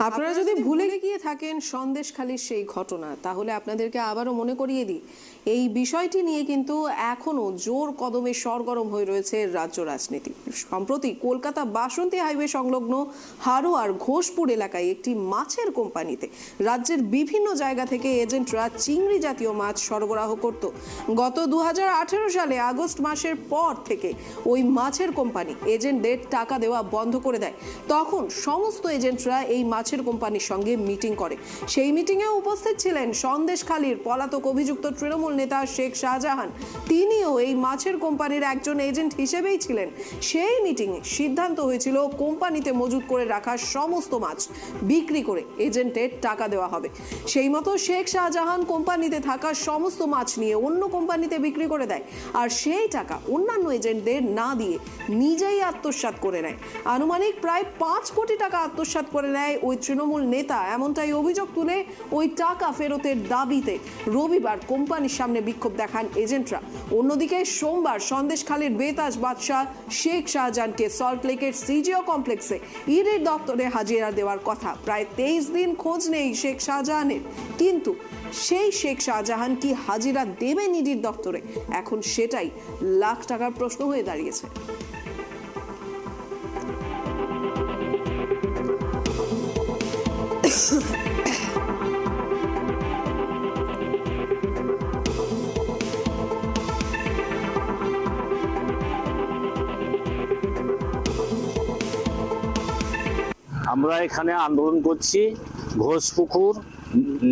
আপনারা যদি ভুলে গিয়ে থাকেন সন্দেশখালির সেই ঘটনা, তাহলে আপনাদেরকে আবারও মনে করিয়ে দিই, এই বিষয়টি নিয়ে কিন্তু এখনো জোর কদমে সরগরম হয়ে রয়েছে রাজ্য রাজনীতি। সম্প্রতি কলকাতা বাসন্তী হাইওয়ে সংলগ্ন হারোয়ার ঘোষপুর এলাকায় একটি মাছের কোম্পানিতে রাজ্যের বিভিন্ন জায়গা থেকে এজেন্টরা চিংড়ি জাতীয় মাছ সরবরাহ করত। গত 2018 সালে আগস্ট মাসের পর থেকে ওই মাছের কোম্পানি এজেন্টদের টাকা দেওয়া বন্ধ করে দেয়। তখন সমস্ত এজেন্টরা এই মাছের কোম্পানির সঙ্গে মিটিং করে। সেই মিটিংয়ে উপস্থিত ছিলেন সন্দেশখালীর পলাতক অভিযুক্ত তৃণমূল নেতা শেখ শাহজাহান। তিনিও এই মাছের কোম্পানির একজন এজেন্ট হিসেবেই ছিলেন। সেই মিটিংয়ে সিদ্ধান্ত হয়েছিল কোম্পানিতে মজুত করে রাখা সমস্ত মাছ বিক্রি করে এজেন্টের টাকা দেওয়া হবে। সেই মতো শেখ শাহজাহান কোম্পানিতে থাকা সমস্ত মাছ নিয়ে অন্য কোম্পানিতে বিক্রি করে দেয়, আর সেই টাকা অন্যান্য এজেন্টদের না দিয়ে নিজেই আত্মসাৎ করে নেয়। আনুমানিক প্রায় 5 কোটি টাকা আত্মসাৎ করে নেয় ওই তৃণমূল নেতা। এমনটাই অভিযোগ তুলে ওই টাকা ফেরতের দাবিতে রবিবার কোম্পানির সামনে বিক্ষোভ দেখান এজেন্টরা। অন্যদিকে সোমবার সন্দেশখালীর বেতাজ বাদশাহ শেখ শাহজাহানকে সল্টলেকের সিজিও কমপ্লেক্সে ইডির দপ্তরে হাজিরা দেওয়ার কথা। প্রায় 23 দিন খোঁজ নেই শেখ শাহজাহানের, কিন্তু সেই শেখ শাহজাহান কি হাজিরা দেবেন ইডির দপ্তরে? এখন সেটাই লাখ টাকার প্রশ্ন হয়ে দাঁড়িয়েছে। আমরা এখানে আন্দোলন করছি ঘোষপুকুর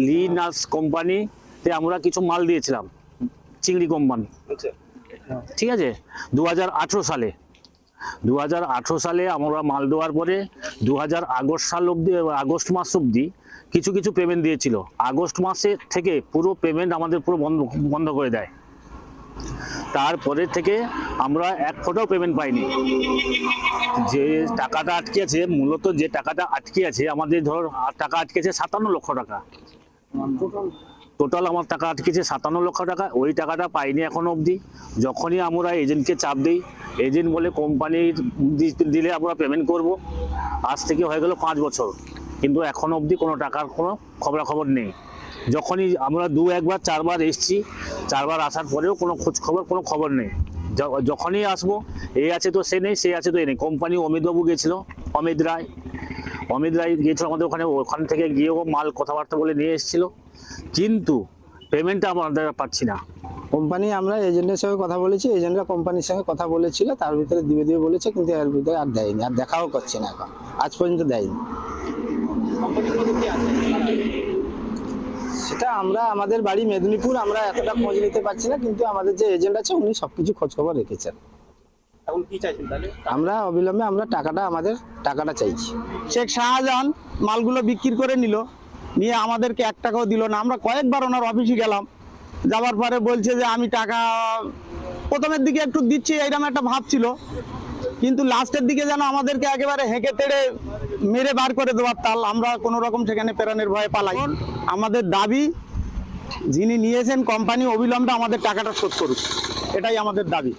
লিনাস কোম্পানিতে আমরা কিছু মাল দিয়েছিলাম, চিংড়ি কোম্পানি। ঠিক আছে, 2018 সালে আমরা মাল দেওয়ার পরে 2000 আগস্ট মাস অবধি কিছু কিছু পেমেন্ট দিয়েছিল। আগস্ট মাসে থেকে পুরো পেমেন্ট আমাদের পুরো বন্ধ করে দেয়। তারপরে থেকে আমরা এক ফোঁটাও পেমেন্ট পাইনি। যে টাকাটা আটকে আছে, মূলত যে টাকাটা আটকে আছে আমাদের, ধর টাকা আটকেছে 57 লক্ষ টাকা টোটাল। আমার টাকা আটকেছে 57 লক্ষ টাকা। ওই টাকাটা পাইনি এখনো অবধি। যখনই আমরা এজেন্টকে চাপ দিই, এজেন্ট বলে কোম্পানি দিলে আমরা পেমেন্ট করব। আজ থেকে হয়ে গেল 5 বছর, কিন্তু এখনো অবধি কোনো টাকার কোনো খবরাখবর নেই। যখনই আমরা 2-1 4 এসেছি, 4 আসার পরেও কোনো কোনো খবর নেই। যখনই আসবো, এ আছে তো সে নেই, সে আছে তো এ নেই। কোম্পানি অমিতবাবু গিয়েছিল, অমিত রায় গিয়েছিল আমাদের ওখান থেকে গিয়েও মাল কথাবার্তা বলে নিয়ে এসেছিল, কিন্তু পেমেন্টটা আমরা পাচ্ছি না। কোম্পানি, আমরা এজেন্টের সঙ্গে কথা বলেছি, এজেন্টরা কোম্পানির সঙ্গে কথা বলেছিল, তার ভিতরে দিবে বলেছে, কিন্তু এর ভিতরে আর দেয়নি, আর দেখাও করছে না, এখন আজ পর্যন্ত দেয়নি। সেটা আমরা, আমাদের বাড়ি মেদিনীপুর, আমরা এতটা খোঁজ নিতে পারছি না, কিন্তু আমাদের যে এজেন্ট আছে উনি সবকিছু খোঁজ খবর রেখেছেন। এখন কি চাইছেন তাহলে? আমরা অবিলম্বে আমরা আমাদের টাকাটা চাইছি। শেখ শাহজাহান মালগুলো বিক্রি করে নিয়ে আমাদেরকে 1 টাকাও দিল না। আমরা কয়েকবার ওনার অফিসে গেলাম, যাওয়ার পরে বলছে যে আমি টাকা প্রথমের দিকে একটু দিচ্ছি, এইরকম একটা ভাব ছিল, কিন্তু লাস্টের দিকে যেন আমাদেরকে একেবারে হেঁকে তেড়ে মেরে বার করে দেওয়ার তাল। আমরা কোনো রকম সেখানে প্রেরণের ভয়ে পালাই। আমাদের দাবি, যিনি নিয়েছেন কোম্পানি অবিলম্বে আমাদের টাকাটা শোধ করুক, এটাই আমাদের দাবি।